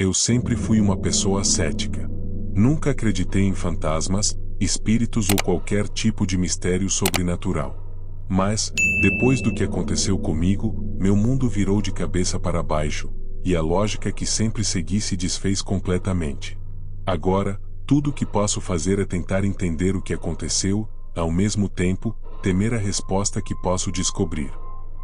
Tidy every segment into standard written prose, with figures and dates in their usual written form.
Eu sempre fui uma pessoa cética. Nunca acreditei em fantasmas, espíritos ou qualquer tipo de mistério sobrenatural. Mas, depois do que aconteceu comigo, meu mundo virou de cabeça para baixo, e a lógica que sempre segui se desfez completamente. Agora, tudo o que posso fazer é tentar entender o que aconteceu, ao mesmo tempo, temer a resposta que posso descobrir.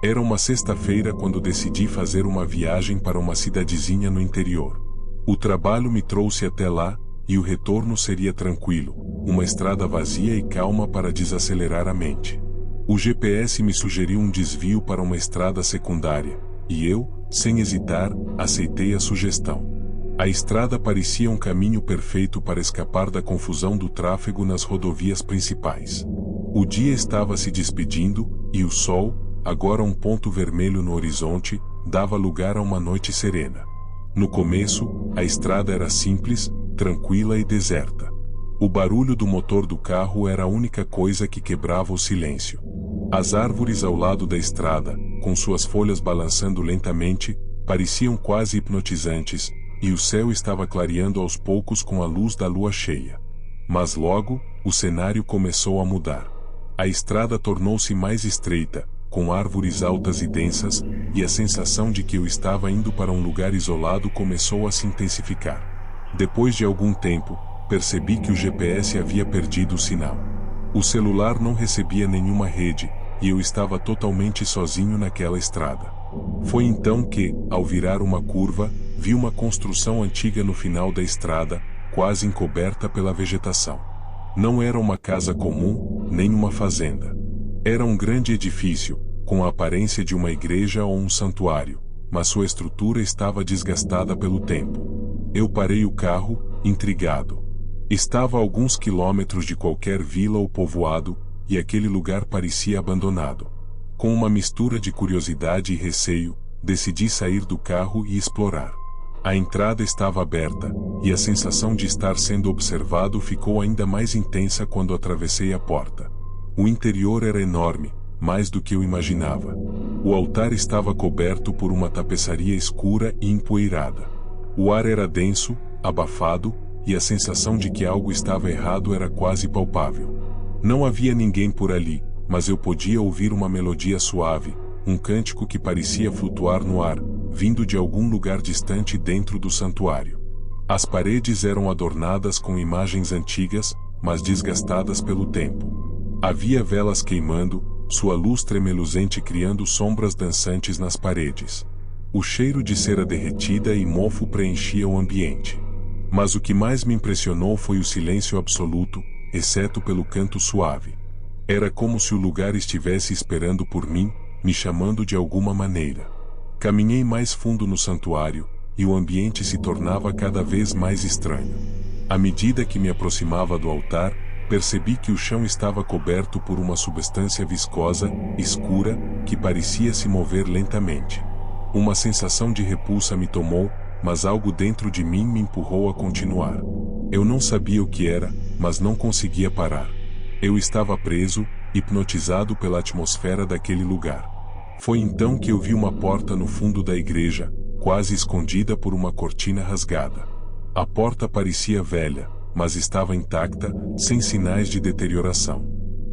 Era uma sexta-feira quando decidi fazer uma viagem para uma cidadezinha no interior. O trabalho me trouxe até lá, e o retorno seria tranquilo, uma estrada vazia e calma para desacelerar a mente. O GPS me sugeriu um desvio para uma estrada secundária, e eu, sem hesitar, aceitei a sugestão. A estrada parecia um caminho perfeito para escapar da confusão do tráfego nas rodovias principais. O dia estava se despedindo, e o sol, agora um ponto vermelho no horizonte, dava lugar a uma noite serena. No começo, a estrada era simples, tranquila e deserta. O barulho do motor do carro era a única coisa que quebrava o silêncio. As árvores ao lado da estrada, com suas folhas balançando lentamente, pareciam quase hipnotizantes, e o céu estava clareando aos poucos com a luz da lua cheia. Mas logo, o cenário começou a mudar. A estrada tornou-se mais estreita, com árvores altas e densas, e a sensação de que eu estava indo para um lugar isolado começou a se intensificar. Depois de algum tempo, percebi que o GPS havia perdido o sinal. O celular não recebia nenhuma rede, e eu estava totalmente sozinho naquela estrada. Foi então que, ao virar uma curva, vi uma construção antiga no final da estrada, quase encoberta pela vegetação. Não era uma casa comum, nem uma fazenda. Era um grande edifício, com a aparência de uma igreja ou um santuário, mas sua estrutura estava desgastada pelo tempo. Eu parei o carro, intrigado. Estava a alguns quilômetros de qualquer vila ou povoado, e aquele lugar parecia abandonado. Com uma mistura de curiosidade e receio, decidi sair do carro e explorar. A entrada estava aberta, e a sensação de estar sendo observado ficou ainda mais intensa quando atravessei a porta. O interior era enorme, mais do que eu imaginava. O altar estava coberto por uma tapeçaria escura e empoeirada. O ar era denso, abafado, e a sensação de que algo estava errado era quase palpável. Não havia ninguém por ali, mas eu podia ouvir uma melodia suave, um cântico que parecia flutuar no ar, vindo de algum lugar distante dentro do santuário. As paredes eram adornadas com imagens antigas, mas desgastadas pelo tempo. Havia velas queimando, sua luz tremeluzente criando sombras dançantes nas paredes. O cheiro de cera derretida e mofo preenchia o ambiente. Mas o que mais me impressionou foi o silêncio absoluto, exceto pelo canto suave. Era como se o lugar estivesse esperando por mim, me chamando de alguma maneira. Caminhei mais fundo no santuário, e o ambiente se tornava cada vez mais estranho. À medida que me aproximava do altar, percebi que o chão estava coberto por uma substância viscosa, escura, que parecia se mover lentamente. Uma sensação de repulsa me tomou, mas algo dentro de mim me empurrou a continuar. Eu não sabia o que era, mas não conseguia parar. Eu estava preso, hipnotizado pela atmosfera daquele lugar. Foi então que eu vi uma porta no fundo da igreja, quase escondida por uma cortina rasgada. A porta parecia velha, mas estava intacta, sem sinais de deterioração.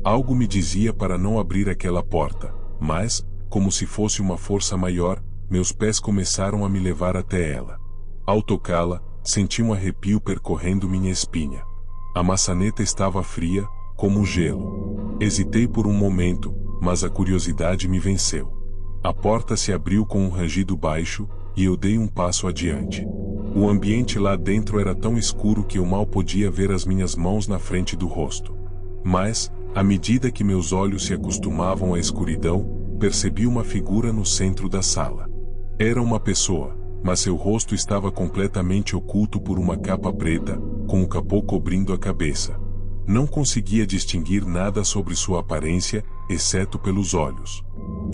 Algo me dizia para não abrir aquela porta, mas, como se fosse uma força maior, meus pés começaram a me levar até ela. Ao tocá-la, senti um arrepio percorrendo minha espinha. A maçaneta estava fria, como gelo. Hesitei por um momento, mas a curiosidade me venceu. A porta se abriu com um rangido baixo, e eu dei um passo adiante. O ambiente lá dentro era tão escuro que eu mal podia ver as minhas mãos na frente do rosto. Mas, à medida que meus olhos se acostumavam à escuridão, percebi uma figura no centro da sala. Era uma pessoa, mas seu rosto estava completamente oculto por uma capa preta, com o capô cobrindo a cabeça. Não conseguia distinguir nada sobre sua aparência, exceto pelos olhos.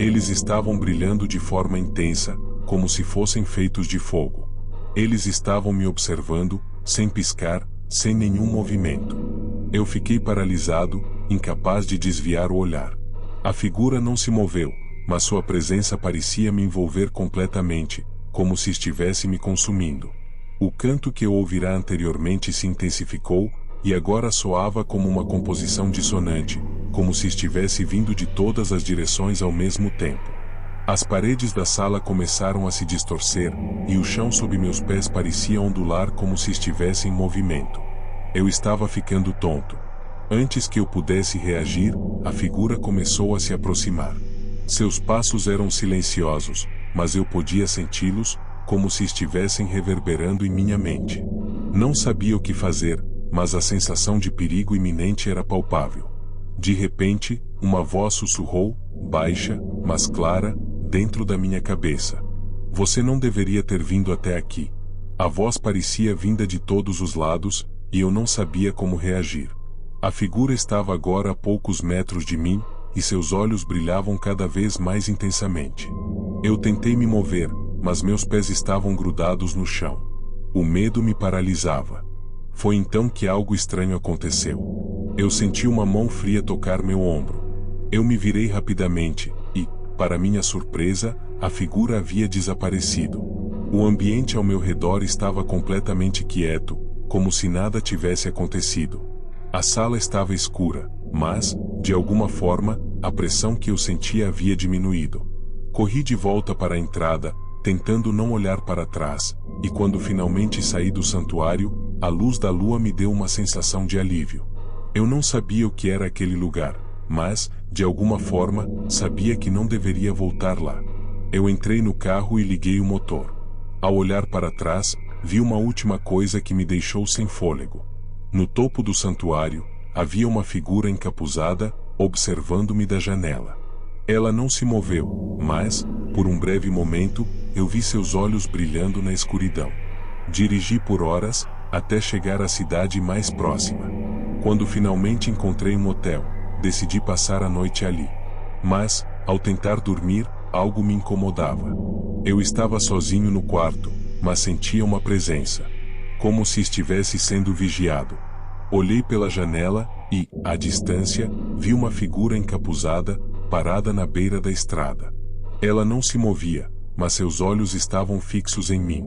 Eles estavam brilhando de forma intensa, como se fossem feitos de fogo. Eles estavam me observando, sem piscar, sem nenhum movimento. Eu fiquei paralisado, incapaz de desviar o olhar. A figura não se moveu, mas sua presença parecia me envolver completamente, como se estivesse me consumindo. O canto que eu ouvira anteriormente se intensificou, e agora soava como uma composição dissonante, como se estivesse vindo de todas as direções ao mesmo tempo. As paredes da sala começaram a se distorcer, e o chão sob meus pés parecia ondular como se estivesse em movimento. Eu estava ficando tonto. Antes que eu pudesse reagir, a figura começou a se aproximar. Seus passos eram silenciosos, mas eu podia senti-los, como se estivessem reverberando em minha mente. Não sabia o que fazer, mas a sensação de perigo iminente era palpável. De repente, uma voz sussurrou, baixa, mas clara, dentro da minha cabeça. Você não deveria ter vindo até aqui. A voz parecia vinda de todos os lados, e eu não sabia como reagir. A figura estava agora a poucos metros de mim, e seus olhos brilhavam cada vez mais intensamente. Eu tentei me mover, mas meus pés estavam grudados no chão. O medo me paralisava. Foi então que algo estranho aconteceu. Eu senti uma mão fria tocar meu ombro. Eu me virei rapidamente, e, para minha surpresa, a figura havia desaparecido. O ambiente ao meu redor estava completamente quieto, como se nada tivesse acontecido. A sala estava escura, mas, de alguma forma, a pressão que eu sentia havia diminuído. Corri de volta para a entrada, tentando não olhar para trás, e quando finalmente saí do santuário, a luz da lua me deu uma sensação de alívio. Eu não sabia o que era aquele lugar, mas, de alguma forma, sabia que não deveria voltar lá. Eu entrei no carro e liguei o motor. Ao olhar para trás, vi uma última coisa que me deixou sem fôlego. No topo do santuário, havia uma figura encapuzada, observando-me da janela. Ela não se moveu, mas, por um breve momento, eu vi seus olhos brilhando na escuridão. Dirigi por horas, até chegar à cidade mais próxima. Quando finalmente encontrei um hotel, decidi passar a noite ali. Mas, ao tentar dormir, algo me incomodava. Eu estava sozinho no quarto, mas sentia uma presença, como se estivesse sendo vigiado. Olhei pela janela e, à distância, vi uma figura encapuzada, parada na beira da estrada. Ela não se movia, mas seus olhos estavam fixos em mim.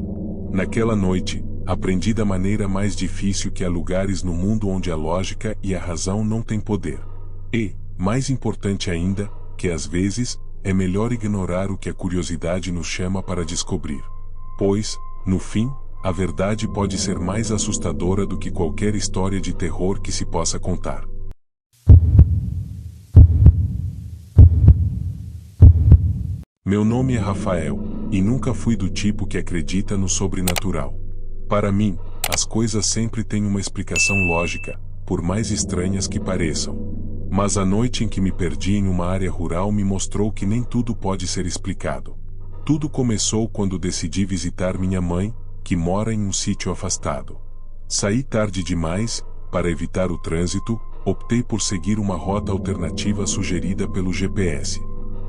Naquela noite, aprendi da maneira mais difícil que há lugares no mundo onde a lógica e a razão não têm poder. E, mais importante ainda, que às vezes, é melhor ignorar o que a curiosidade nos chama para descobrir. Pois, no fim, a verdade pode ser mais assustadora do que qualquer história de terror que se possa contar. Meu nome é Rafael, e nunca fui do tipo que acredita no sobrenatural. Para mim, as coisas sempre têm uma explicação lógica, por mais estranhas que pareçam. Mas a noite em que me perdi em uma área rural me mostrou que nem tudo pode ser explicado. Tudo começou quando decidi visitar minha mãe, que mora em um sítio afastado. Saí tarde demais, para evitar o trânsito, optei por seguir uma rota alternativa sugerida pelo GPS.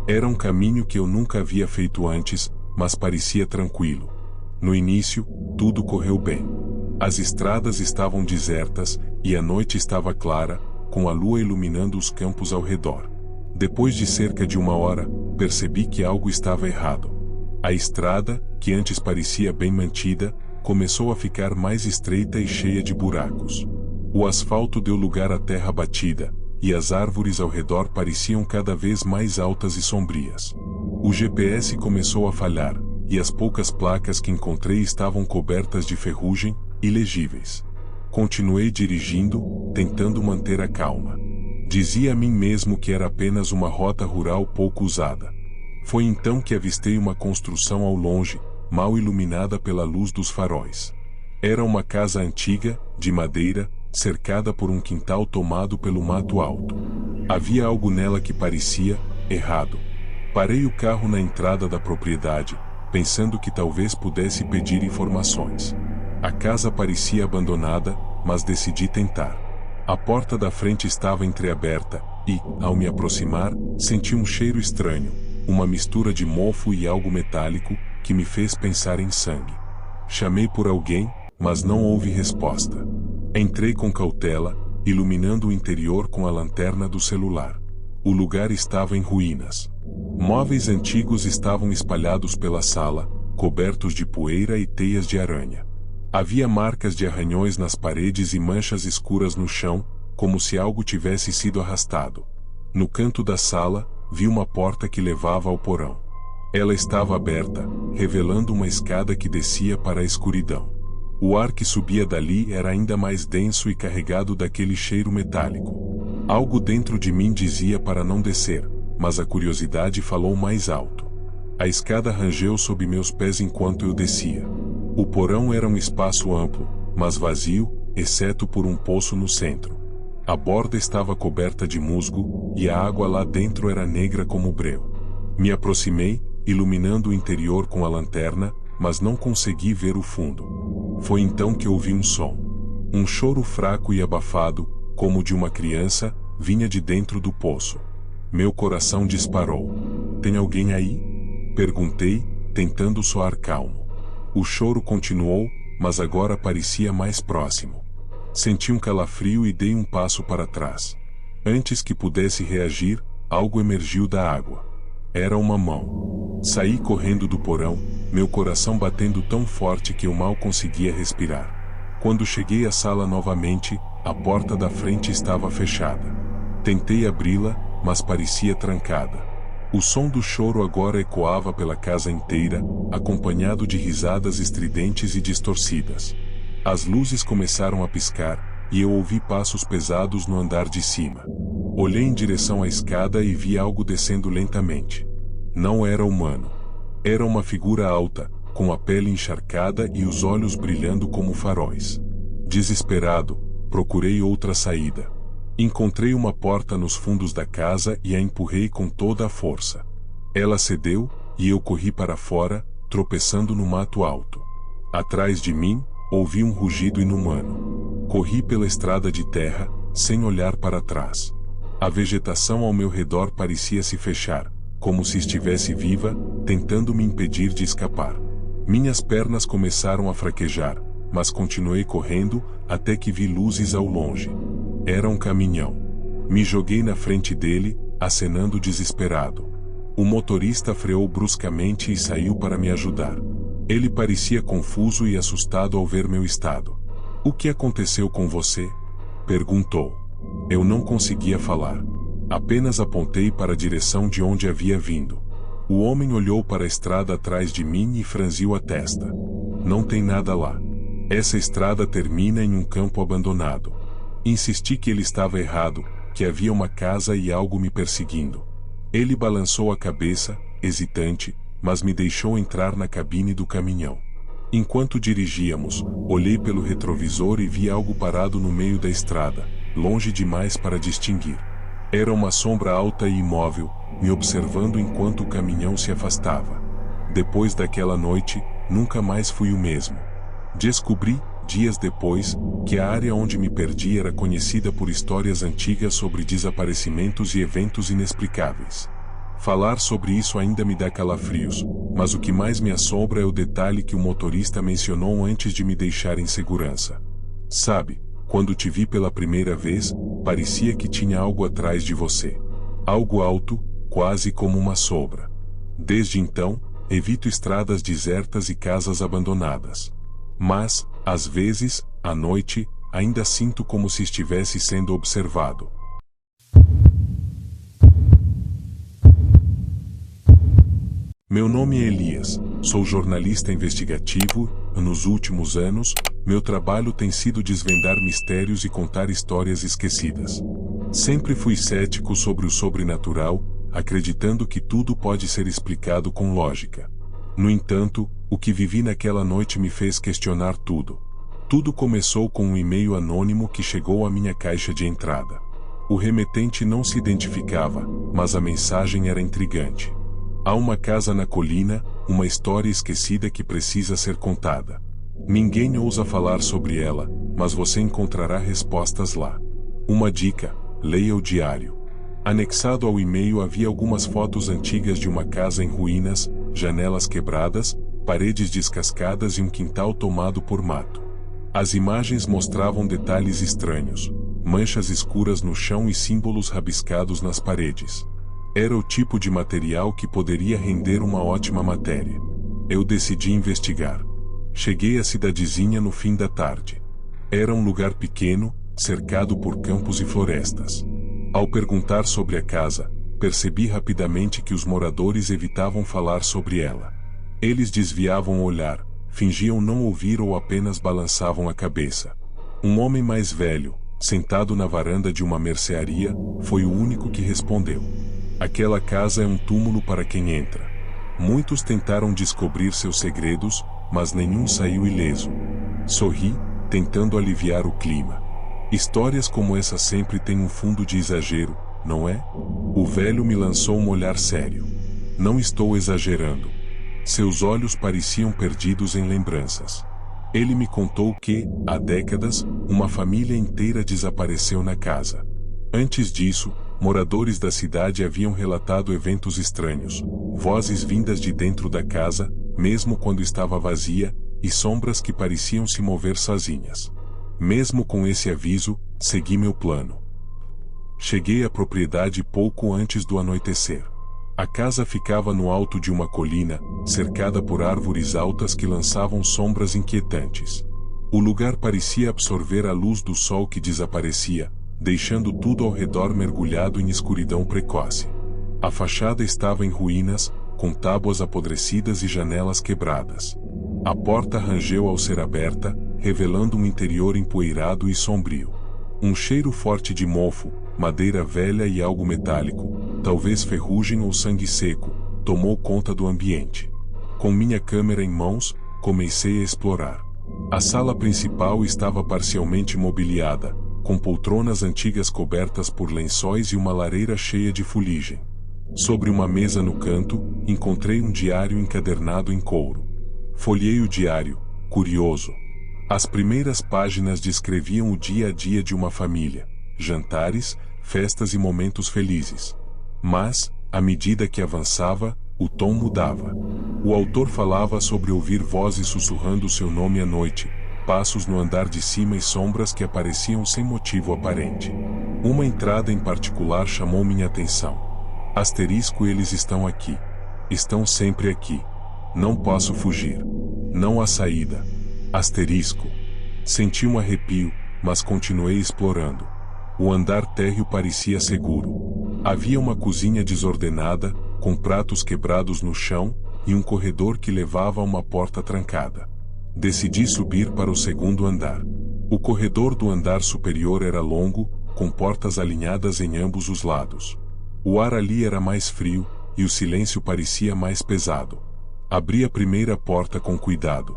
Era um caminho que eu nunca havia feito antes, mas parecia tranquilo. No início, tudo correu bem. As estradas estavam desertas, e a noite estava clara, com a lua iluminando os campos ao redor. Depois de cerca de 1 hora, percebi que algo estava errado. A estrada, que antes parecia bem mantida, começou a ficar mais estreita e cheia de buracos. O asfalto deu lugar à terra batida, e as árvores ao redor pareciam cada vez mais altas e sombrias. O GPS começou a falhar, e as poucas placas que encontrei estavam cobertas de ferrugem, ilegíveis. Continuei dirigindo, tentando manter a calma. Dizia a mim mesmo que era apenas uma rota rural pouco usada. Foi então que avistei uma construção ao longe, mal iluminada pela luz dos faróis. Era uma casa antiga, de madeira, cercada por um quintal tomado pelo mato alto. Havia algo nela que parecia errado. Parei o carro na entrada da propriedade, pensando que talvez pudesse pedir informações. A casa parecia abandonada, mas decidi tentar. A porta da frente estava entreaberta, e, ao me aproximar, senti um cheiro estranho, uma mistura de mofo e algo metálico, que me fez pensar em sangue. Chamei por alguém, mas não houve resposta. Entrei com cautela, iluminando o interior com a lanterna do celular. O lugar estava em ruínas. Móveis antigos estavam espalhados pela sala, cobertos de poeira e teias de aranha. Havia marcas de arranhões nas paredes e manchas escuras no chão, como se algo tivesse sido arrastado. No canto da sala, vi uma porta que levava ao porão. Ela estava aberta, revelando uma escada que descia para a escuridão. O ar que subia dali era ainda mais denso e carregado daquele cheiro metálico. Algo dentro de mim dizia para não descer, mas a curiosidade falou mais alto. A escada rangeu sob meus pés enquanto eu descia. O porão era um espaço amplo, mas vazio, exceto por um poço no centro. A borda estava coberta de musgo, e a água lá dentro era negra como breu. Me aproximei, iluminando o interior com a lanterna, mas não consegui ver o fundo. Foi então que ouvi um som. Um choro fraco e abafado, como de uma criança, vinha de dentro do poço. Meu coração disparou. "Tem alguém aí?" Perguntei, tentando soar calmo. O choro continuou, mas agora parecia mais próximo. Senti um calafrio e dei um passo para trás. Antes que pudesse reagir, algo emergiu da água. Era uma mão. Saí correndo do porão, meu coração batendo tão forte que eu mal conseguia respirar. Quando cheguei à sala novamente, a porta da frente estava fechada. Tentei abri-la, mas parecia trancada. O som do choro agora ecoava pela casa inteira, acompanhado de risadas estridentes e distorcidas. As luzes começaram a piscar, e eu ouvi passos pesados no andar de cima. Olhei em direção à escada e vi algo descendo lentamente. Não era humano. Era uma figura alta, com a pele encharcada e os olhos brilhando como faróis. Desesperado, procurei outra saída. Encontrei uma porta nos fundos da casa e a empurrei com toda a força. Ela cedeu, e eu corri para fora, tropeçando no mato alto. Atrás de mim, ouvi um rugido inumano. Corri pela estrada de terra, sem olhar para trás. A vegetação ao meu redor parecia se fechar, como se estivesse viva, tentando me impedir de escapar. Minhas pernas começaram a fraquejar, mas continuei correndo, até que vi luzes ao longe. Era um caminhão. Me joguei na frente dele, acenando desesperado. O motorista freou bruscamente e saiu para me ajudar. Ele parecia confuso e assustado ao ver meu estado. "O que aconteceu com você?" perguntou. Eu não conseguia falar. Apenas apontei para a direção de onde havia vindo. O homem olhou para a estrada atrás de mim e franziu a testa. "Não tem nada lá. Essa estrada termina em um campo abandonado." Insisti que ele estava errado, que havia uma casa e algo me perseguindo. Ele balançou a cabeça, hesitante, mas me deixou entrar na cabine do caminhão. Enquanto dirigíamos, olhei pelo retrovisor e vi algo parado no meio da estrada, longe demais para distinguir. Era uma sombra alta e imóvel, me observando enquanto o caminhão se afastava. Depois daquela noite, nunca mais fui o mesmo. Descobri, dias depois, que a área onde me perdi era conhecida por histórias antigas sobre desaparecimentos e eventos inexplicáveis. Falar sobre isso ainda me dá calafrios, mas o que mais me assombra é o detalhe que o motorista mencionou antes de me deixar em segurança. "Sabe, quando te vi pela primeira vez, parecia que tinha algo atrás de você. Algo alto, quase como uma sombra. Desde então, evito estradas desertas e casas abandonadas. Mas, às vezes, à noite, ainda sinto como se estivesse sendo observado." Meu nome é Elias, sou jornalista investigativo. Nos últimos anos, meu trabalho tem sido desvendar mistérios e contar histórias esquecidas. Sempre fui cético sobre o sobrenatural, acreditando que tudo pode ser explicado com lógica. No entanto, o que vivi naquela noite me fez questionar tudo. Tudo começou com um e-mail anônimo que chegou à minha caixa de entrada. O remetente não se identificava, mas a mensagem era intrigante. "Há uma casa na colina, uma história esquecida que precisa ser contada. Ninguém ousa falar sobre ela, mas você encontrará respostas lá. Uma dica: leia o diário." Anexado ao e-mail havia algumas fotos antigas de uma casa em ruínas, janelas quebradas, paredes descascadas e um quintal tomado por mato. As imagens mostravam detalhes estranhos, manchas escuras no chão e símbolos rabiscados nas paredes. Era o tipo de material que poderia render uma ótima matéria. Eu decidi investigar. Cheguei à cidadezinha no fim da tarde. Era um lugar pequeno, cercado por campos e florestas. Ao perguntar sobre a casa, percebi rapidamente que os moradores evitavam falar sobre ela. Eles desviavam o olhar, fingiam não ouvir ou apenas balançavam a cabeça. Um homem mais velho, sentado na varanda de uma mercearia, foi o único que respondeu. Aquela casa é um túmulo para quem entra. Muitos tentaram descobrir seus segredos, mas nenhum saiu ileso. Sorri, tentando aliviar o clima. Histórias como essa sempre têm um fundo de exagero, não é? O velho me lançou um olhar sério. Não estou exagerando. Seus olhos pareciam perdidos em lembranças. Ele me contou que, há décadas, uma família inteira desapareceu na casa. Antes disso, moradores da cidade haviam relatado eventos estranhos, vozes vindas de dentro da casa, mesmo quando estava vazia, e sombras que pareciam se mover sozinhas. Mesmo com esse aviso, segui meu plano. Cheguei à propriedade pouco antes do anoitecer. A casa ficava no alto de uma colina, cercada por árvores altas que lançavam sombras inquietantes. O lugar parecia absorver a luz do sol que desaparecia, deixando tudo ao redor mergulhado em escuridão precoce. A fachada estava em ruínas, com tábuas apodrecidas e janelas quebradas. A porta rangeu ao ser aberta, revelando um interior empoeirado e sombrio. Um cheiro forte de mofo, madeira velha e algo metálico, talvez ferrugem ou sangue seco, tomou conta do ambiente. Com minha câmera em mãos, comecei a explorar. A sala principal estava parcialmente mobiliada, com poltronas antigas cobertas por lençóis e uma lareira cheia de fuligem. Sobre uma mesa no canto, encontrei um diário encadernado em couro. Folhei o diário, curioso. As primeiras páginas descreviam o dia a dia de uma família, jantares, festas e momentos felizes. Mas, à medida que avançava, o tom mudava. O autor falava sobre ouvir vozes sussurrando seu nome à noite, passos no andar de cima e sombras que apareciam sem motivo aparente. Uma entrada em particular chamou minha atenção. Asterisco, eles estão aqui. Estão sempre aqui. Não posso fugir. Não há saída. Asterisco. Senti um arrepio, mas continuei explorando. O andar térreo parecia seguro. Havia uma cozinha desordenada, com pratos quebrados no chão, e um corredor que levava a uma porta trancada. Decidi subir para o segundo andar. O corredor do andar superior era longo, com portas alinhadas em ambos os lados. O ar ali era mais frio, e o silêncio parecia mais pesado. Abri a primeira porta com cuidado.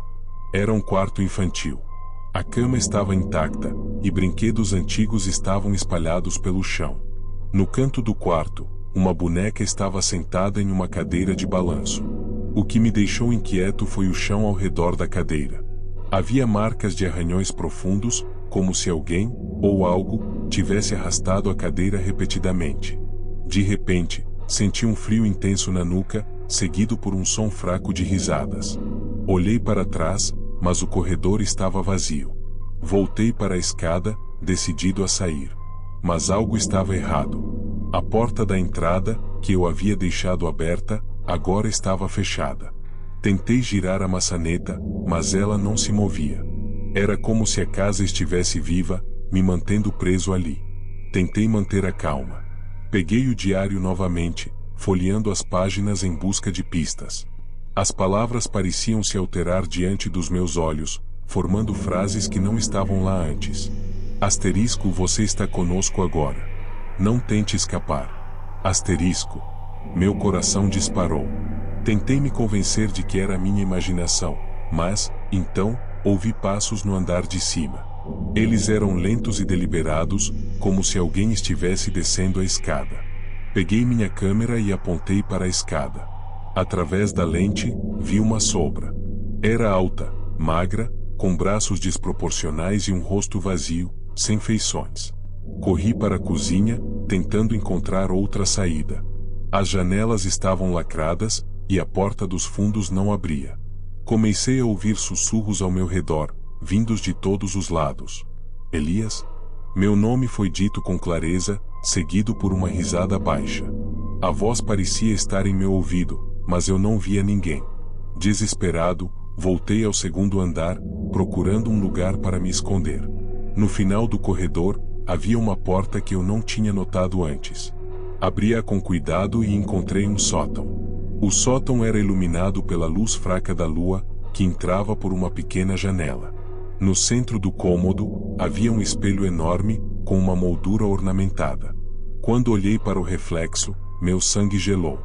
Era um quarto infantil. A cama estava intacta, e brinquedos antigos estavam espalhados pelo chão. No canto do quarto, uma boneca estava sentada em uma cadeira de balanço. O que me deixou inquieto foi o chão ao redor da cadeira. Havia marcas de arranhões profundos, como se alguém, ou algo, tivesse arrastado a cadeira repetidamente. De repente, senti um frio intenso na nuca, seguido por um som fraco de risadas. Olhei para trás, mas o corredor estava vazio. Voltei para a escada, decidido a sair. Mas algo estava errado. A porta da entrada, que eu havia deixado aberta, agora estava fechada. Tentei girar a maçaneta, mas ela não se movia. Era como se a casa estivesse viva, me mantendo preso ali. Tentei manter a calma. Peguei o diário novamente, folheando as páginas em busca de pistas. As palavras pareciam se alterar diante dos meus olhos, formando frases que não estavam lá antes. Asterisco, você está conosco agora. Não tente escapar. Asterisco. Meu coração disparou. Tentei me convencer de que era minha imaginação, mas, então, ouvi passos no andar de cima. Eles eram lentos e deliberados, como se alguém estivesse descendo a escada. Peguei minha câmera e apontei para a escada. Através da lente, vi uma sombra. Era alta, magra, com braços desproporcionais e um rosto vazio, sem feições. Corri para a cozinha, tentando encontrar outra saída. As janelas estavam lacradas, e a porta dos fundos não abria. Comecei a ouvir sussurros ao meu redor, vindos de todos os lados. Elias? Meu nome foi dito com clareza, seguido por uma risada baixa. A voz parecia estar em meu ouvido, mas eu não via ninguém. Desesperado, Voltei ao segundo andar, procurando um lugar para me esconder. No final do corredor, havia uma porta que eu não tinha notado antes. Abri-a com cuidado e encontrei um sótão. O sótão era iluminado pela luz fraca da lua, que entrava por uma pequena janela. No centro do cômodo, havia um espelho enorme, com uma moldura ornamentada. Quando olhei para o reflexo, meu sangue gelou.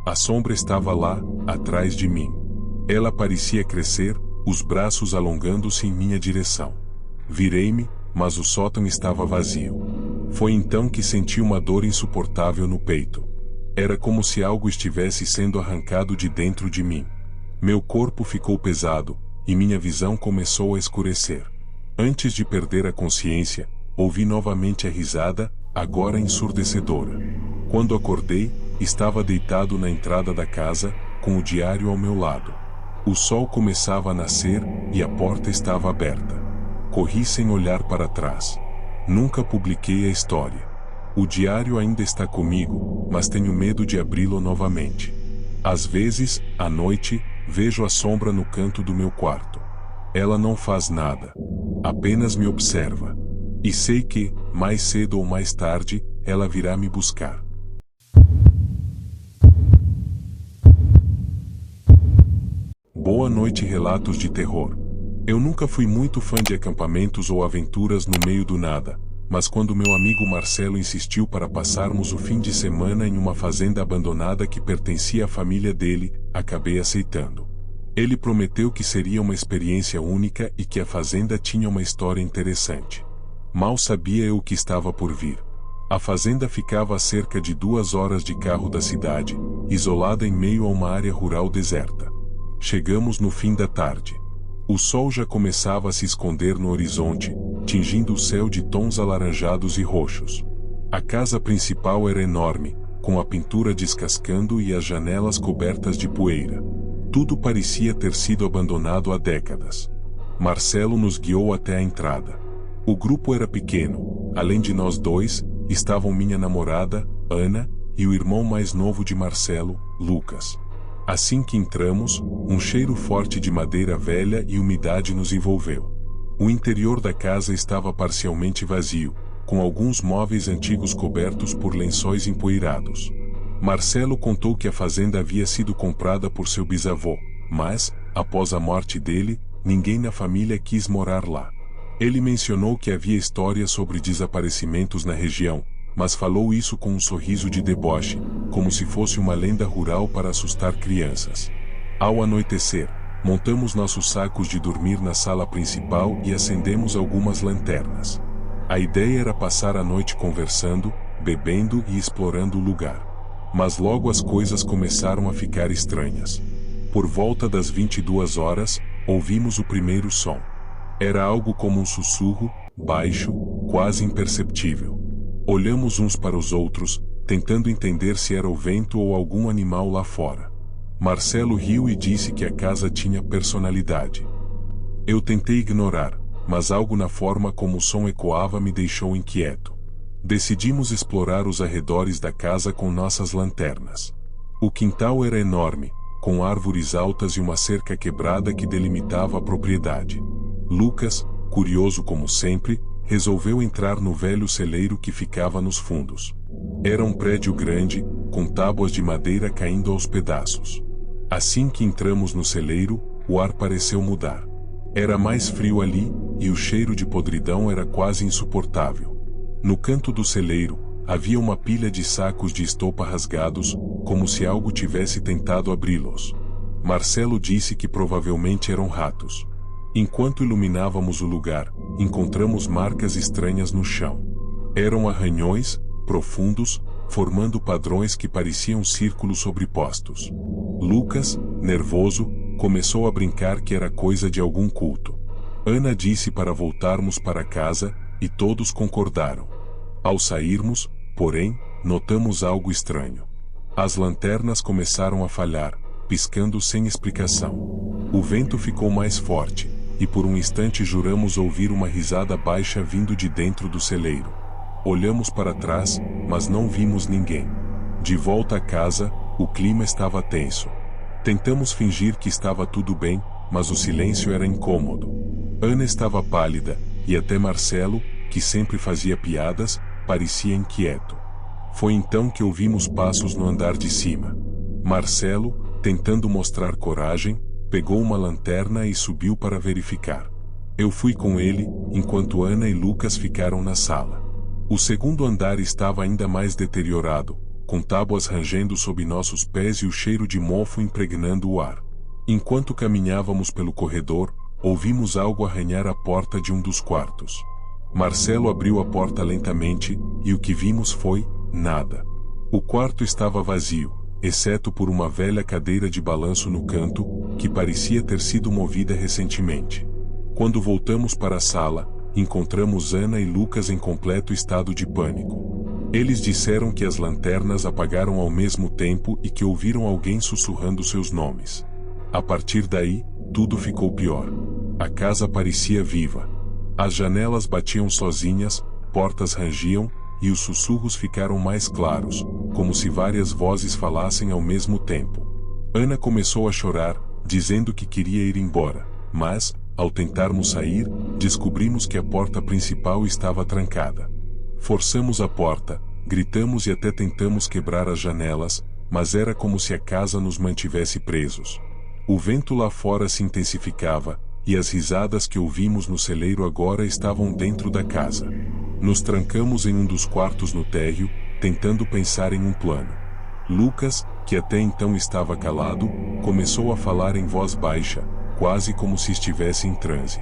A sombra estava lá, atrás de mim. Ela parecia crescer, os braços alongando-se em minha direção. Virei-me, mas o sótão estava vazio. Foi então que senti uma dor insuportável no peito. Era como se algo estivesse sendo arrancado de dentro de mim. Meu corpo ficou pesado, e minha visão começou a escurecer. Antes de perder a consciência, ouvi novamente a risada, agora ensurdecedora. Quando acordei, estava deitado na entrada da casa, com o diário ao meu lado. O sol começava a nascer, e a porta estava aberta. Corri sem olhar para trás. Nunca publiquei a história. O diário ainda está comigo, mas tenho medo de abri-lo novamente. Às vezes, à noite, vejo a sombra no canto do meu quarto. Ela não faz nada. Apenas me observa. E sei que, mais cedo ou mais tarde, ela virá me buscar. Boa noite, relatos de terror. Eu nunca fui muito fã de acampamentos ou aventuras no meio do nada, mas quando meu amigo Marcelo insistiu para passarmos o fim de semana em uma fazenda abandonada que pertencia à família dele, acabei aceitando. Ele prometeu que seria uma experiência única e que a fazenda tinha uma história interessante. Mal sabia eu o que estava por vir. A fazenda ficava a cerca de 2 horas de carro da cidade, isolada em meio a uma área rural deserta. Chegamos no fim da tarde. O sol já começava a se esconder no horizonte, tingindo o céu de tons alaranjados e roxos. A casa principal era enorme, com a pintura descascando e as janelas cobertas de poeira. Tudo parecia ter sido abandonado há décadas. Marcelo nos guiou até a entrada. O grupo era pequeno. Além de nós dois, estavam minha namorada, Ana, e o irmão mais novo de Marcelo, Lucas. Assim que entramos, um cheiro forte de madeira velha e umidade nos envolveu. O interior da casa estava parcialmente vazio, com alguns móveis antigos cobertos por lençóis empoeirados. Marcelo contou que a fazenda havia sido comprada por seu bisavô, mas, após a morte dele, ninguém na família quis morar lá. Ele mencionou que havia histórias sobre desaparecimentos na região, mas falou isso com um sorriso de deboche, como se fosse uma lenda rural para assustar crianças. Ao anoitecer, montamos nossos sacos de dormir na sala principal e acendemos algumas lanternas. A ideia era passar a noite conversando, bebendo e explorando o lugar. Mas logo as coisas começaram a ficar estranhas. Por volta das 22 horas, ouvimos o primeiro som. Era algo como um sussurro, baixo, quase imperceptível. Olhamos uns para os outros, tentando entender se era o vento ou algum animal lá fora. Marcelo riu e disse que a casa tinha personalidade. Eu tentei ignorar, mas algo na forma como o som ecoava me deixou inquieto. Decidimos explorar os arredores da casa com nossas lanternas. O quintal era enorme, com árvores altas e uma cerca quebrada que delimitava a propriedade. Lucas, curioso como sempre, resolveu entrar no velho celeiro que ficava nos fundos. Era um prédio grande, com tábuas de madeira caindo aos pedaços. Assim que entramos no celeiro, o ar pareceu mudar. Era mais frio ali, e o cheiro de podridão era quase insuportável. No canto do celeiro, havia uma pilha de sacos de estopa rasgados, como se algo tivesse tentado abri-los. Marcelo disse que provavelmente eram ratos. Enquanto iluminávamos o lugar, encontramos marcas estranhas no chão. Eram arranhões, profundos, formando padrões que pareciam círculos sobrepostos. Lucas, nervoso, começou a brincar que era coisa de algum culto. Ana disse para voltarmos para casa, e todos concordaram. Ao sairmos, porém, notamos algo estranho. As lanternas começaram a falhar, piscando sem explicação. O vento ficou mais forte, e por um instante juramos ouvir uma risada baixa vindo de dentro do celeiro. Olhamos para trás, mas não vimos ninguém. De volta à casa, o clima estava tenso. Tentamos fingir que estava tudo bem, mas o silêncio era incômodo. Ana estava pálida, e até Marcelo, que sempre fazia piadas, parecia inquieto. Foi então que ouvimos passos no andar de cima. Marcelo, tentando mostrar coragem, pegou uma lanterna e subiu para verificar. Eu fui com ele, enquanto Ana e Lucas ficaram na sala. O segundo andar estava ainda mais deteriorado, com tábuas rangendo sob nossos pés e o cheiro de mofo impregnando o ar. Enquanto caminhávamos pelo corredor, ouvimos algo arranhar a porta de um dos quartos. Marcelo abriu a porta lentamente, e o que vimos foi nada. O quarto estava vazio, exceto por uma velha cadeira de balanço no canto, que parecia ter sido movida recentemente. Quando voltamos para a sala, encontramos Ana e Lucas em completo estado de pânico. Eles disseram que as lanternas apagaram ao mesmo tempo e que ouviram alguém sussurrando seus nomes. A partir daí, tudo ficou pior. A casa parecia viva. As janelas batiam sozinhas, portas rangiam, e os sussurros ficaram mais claros, como se várias vozes falassem ao mesmo tempo. Ana começou a chorar, dizendo que queria ir embora, mas, ao tentarmos sair, descobrimos que a porta principal estava trancada. Forçamos a porta, gritamos e até tentamos quebrar as janelas, mas era como se a casa nos mantivesse presos. O vento lá fora se intensificava, e as risadas que ouvimos no celeiro agora estavam dentro da casa. Nos trancamos em um dos quartos no térreo, tentando pensar em um plano. Lucas, que até então estava calado, começou a falar em voz baixa, quase como se estivesse em transe.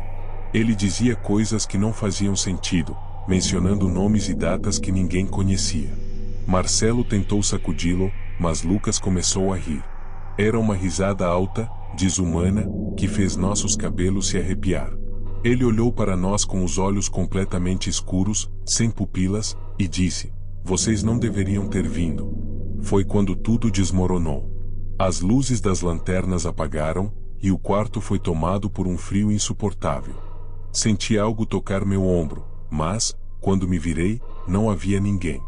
Ele dizia coisas que não faziam sentido, mencionando nomes e datas que ninguém conhecia. Marcelo tentou sacudi-lo, mas Lucas começou a rir. Era uma risada alta, desumana, que fez nossos cabelos se arrepiar. Ele olhou para nós com os olhos completamente escuros, sem pupilas, e disse: "Vocês não deveriam ter vindo." Foi quando tudo desmoronou. As luzes das lanternas apagaram, e o quarto foi tomado por um frio insuportável. Senti algo tocar meu ombro, mas, quando me virei, não havia ninguém.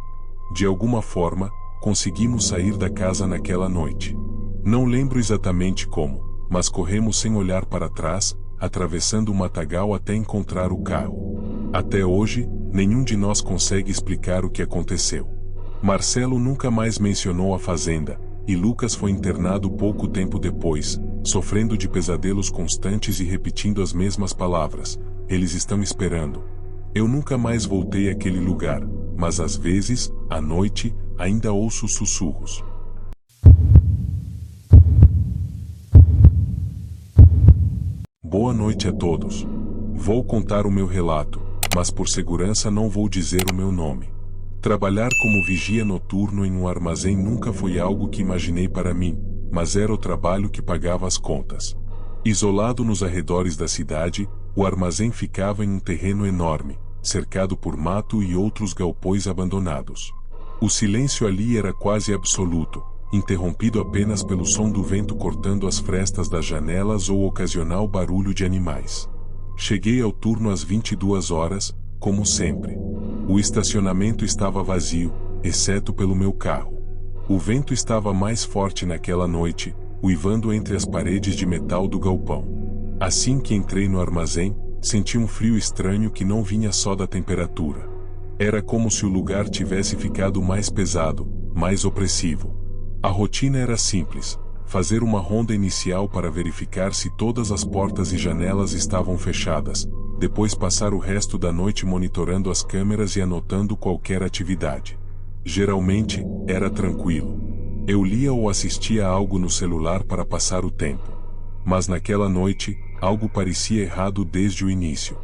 De alguma forma, conseguimos sair da casa naquela noite. Não lembro exatamente como, mas corremos sem olhar para trás, atravessando o matagal até encontrar o carro. Até hoje, nenhum de nós consegue explicar o que aconteceu. Marcelo nunca mais mencionou a fazenda, e Lucas foi internado pouco tempo depois, sofrendo de pesadelos constantes e repetindo as mesmas palavras: "Eles estão esperando." Eu nunca mais voltei àquele lugar, mas às vezes, à noite, ainda ouço sussurros. Boa noite a todos. Vou contar o meu relato, mas por segurança não vou dizer o meu nome. Trabalhar como vigia noturno em um armazém nunca foi algo que imaginei para mim, mas era o trabalho que pagava as contas. Isolado nos arredores da cidade, o armazém ficava em um terreno enorme, cercado por mato e outros galpões abandonados. O silêncio ali era quase absoluto, interrompido apenas pelo som do vento cortando as frestas das janelas ou o ocasional barulho de animais. Cheguei ao turno às 22 horas, como sempre. O estacionamento estava vazio, exceto pelo meu carro. O vento estava mais forte naquela noite, uivando entre as paredes de metal do galpão. Assim que entrei no armazém, senti um frio estranho que não vinha só da temperatura. Era como se o lugar tivesse ficado mais pesado, mais opressivo. A rotina era simples: fazer uma ronda inicial para verificar se todas as portas e janelas estavam fechadas, depois passar o resto da noite monitorando as câmeras e anotando qualquer atividade. Geralmente, era tranquilo. Eu lia ou assistia a algo no celular para passar o tempo. Mas naquela noite, algo parecia errado desde o início.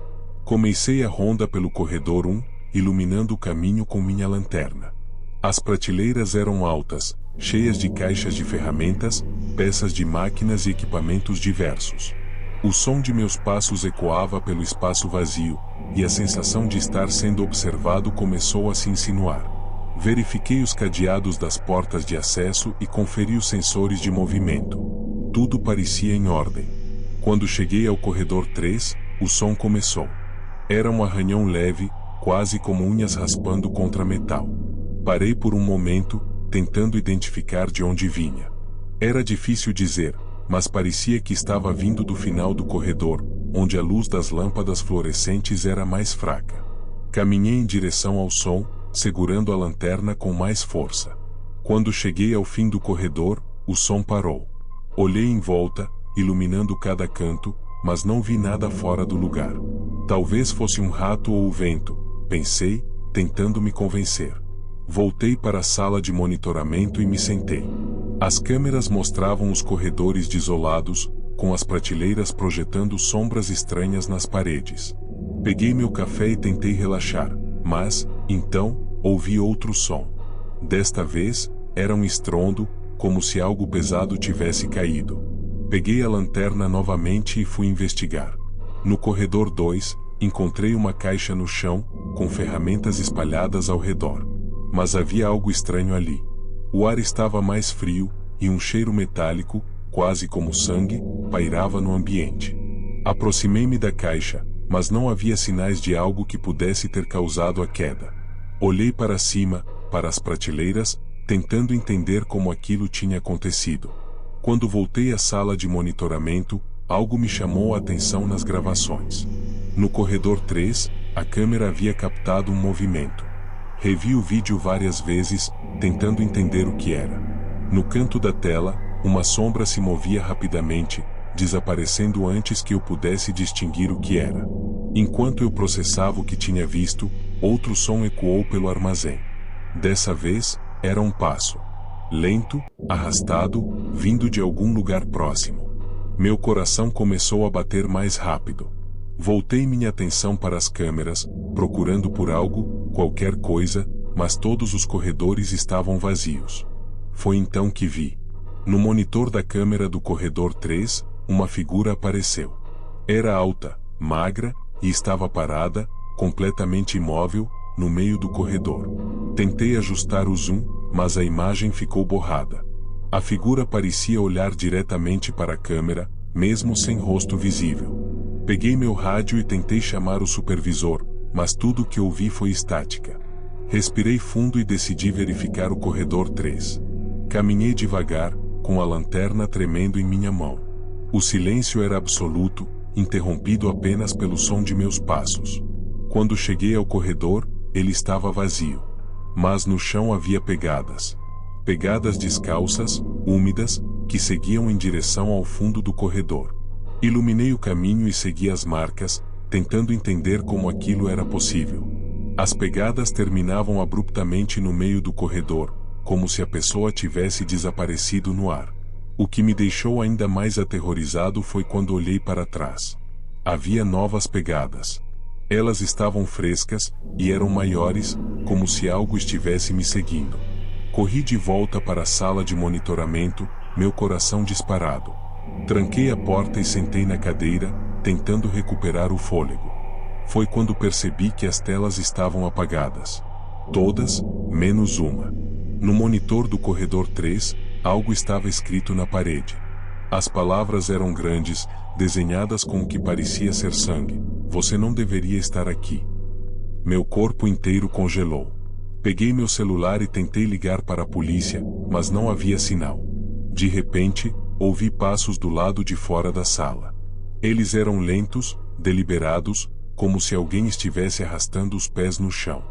Comecei a ronda pelo corredor 1, iluminando o caminho com minha lanterna. As prateleiras eram altas, cheias de caixas de ferramentas, peças de máquinas e equipamentos diversos. O som de meus passos ecoava pelo espaço vazio, e a sensação de estar sendo observado começou a se insinuar. Verifiquei os cadeados das portas de acesso e conferi os sensores de movimento. Tudo parecia em ordem. Quando cheguei ao corredor 3, o som começou. Era um arranhão leve, quase como unhas raspando contra metal. Parei por um momento, tentando identificar de onde vinha. Era difícil dizer, mas parecia que estava vindo do final do corredor, onde a luz das lâmpadas fluorescentes era mais fraca. Caminhei em direção ao som, segurando a lanterna com mais força. Quando cheguei ao fim do corredor, o som parou. Olhei em volta, iluminando cada canto, mas não vi nada fora do lugar. Talvez fosse um rato ou o vento, pensei, tentando me convencer. Voltei para a sala de monitoramento e me sentei. As câmeras mostravam os corredores desolados, com as prateleiras projetando sombras estranhas nas paredes. Peguei meu café e tentei relaxar, mas, então, ouvi outro som. Desta vez, era um estrondo, como se algo pesado tivesse caído. Peguei a lanterna novamente e fui investigar. No corredor 2, encontrei uma caixa no chão, com ferramentas espalhadas ao redor. Mas havia algo estranho ali. O ar estava mais frio, e um cheiro metálico, quase como sangue, pairava no ambiente. Aproximei-me da caixa, mas não havia sinais de algo que pudesse ter causado a queda. Olhei para cima, para as prateleiras, tentando entender como aquilo tinha acontecido. Quando voltei à sala de monitoramento, algo me chamou a atenção nas gravações. No corredor 3, a câmera havia captado um movimento. Revi o vídeo várias vezes, tentando entender o que era. No canto da tela, uma sombra se movia rapidamente, desaparecendo antes que eu pudesse distinguir o que era. Enquanto eu processava o que tinha visto, outro som ecoou pelo armazém. Dessa vez, era um passo. Lento, arrastado, vindo de algum lugar próximo. Meu coração começou a bater mais rápido. Voltei minha atenção para as câmeras, procurando por algo, qualquer coisa, mas todos os corredores estavam vazios. Foi então que vi. No monitor da câmera do corredor 3, uma figura apareceu. Era alta, magra, e estava parada, completamente imóvel, no meio do corredor. Tentei ajustar o zoom, mas a imagem ficou borrada. A figura parecia olhar diretamente para a câmera, mesmo sem rosto visível. Peguei meu rádio e tentei chamar o supervisor, mas tudo o que ouvi foi estática. Respirei fundo e decidi verificar o corredor 3. Caminhei devagar, com a lanterna tremendo em minha mão. O silêncio era absoluto, interrompido apenas pelo som de meus passos. Quando cheguei ao corredor, ele estava vazio. Mas no chão havia pegadas. Pegadas descalças, úmidas, que seguiam em direção ao fundo do corredor. Iluminei o caminho e segui as marcas, tentando entender como aquilo era possível. As pegadas terminavam abruptamente no meio do corredor, como se a pessoa tivesse desaparecido no ar. O que me deixou ainda mais aterrorizado foi quando olhei para trás. Havia novas pegadas. Elas estavam frescas, e eram maiores, como se algo estivesse me seguindo. Corri de volta para a sala de monitoramento, meu coração disparado. Tranquei a porta e sentei na cadeira, tentando recuperar o fôlego. Foi quando percebi que as telas estavam apagadas. Todas, menos uma. No monitor do corredor 3, algo estava escrito na parede. As palavras eram grandes, desenhadas com o que parecia ser sangue. Você não deveria estar aqui. Meu corpo inteiro congelou. Peguei meu celular e tentei ligar para a polícia, mas não havia sinal. De repente, ouvi passos do lado de fora da sala. Eles eram lentos, deliberados, como se alguém estivesse arrastando os pés no chão.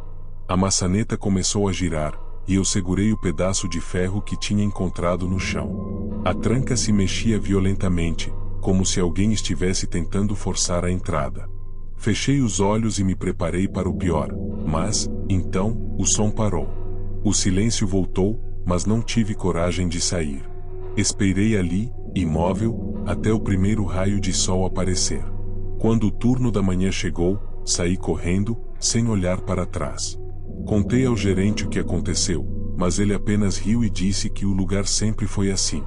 A maçaneta começou a girar, e eu segurei o pedaço de ferro que tinha encontrado no chão. A tranca se mexia violentamente, como se alguém estivesse tentando forçar a entrada. Fechei os olhos e me preparei para o pior, mas, então, o som parou. O silêncio voltou, mas não tive coragem de sair. Esperei ali, imóvel, até o primeiro raio de sol aparecer. Quando o turno da manhã chegou, saí correndo, sem olhar para trás. Contei ao gerente o que aconteceu, mas ele apenas riu e disse que o lugar sempre foi assim.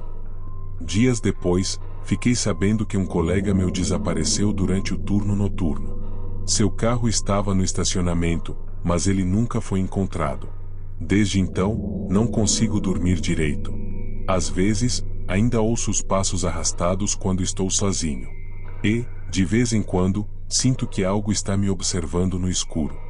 Dias depois, fiquei sabendo que um colega meu desapareceu durante o turno noturno. Seu carro estava no estacionamento, mas ele nunca foi encontrado. Desde então, não consigo dormir direito. Às vezes, ainda ouço os passos arrastados quando estou sozinho. E, de vez em quando, sinto que algo está me observando no escuro.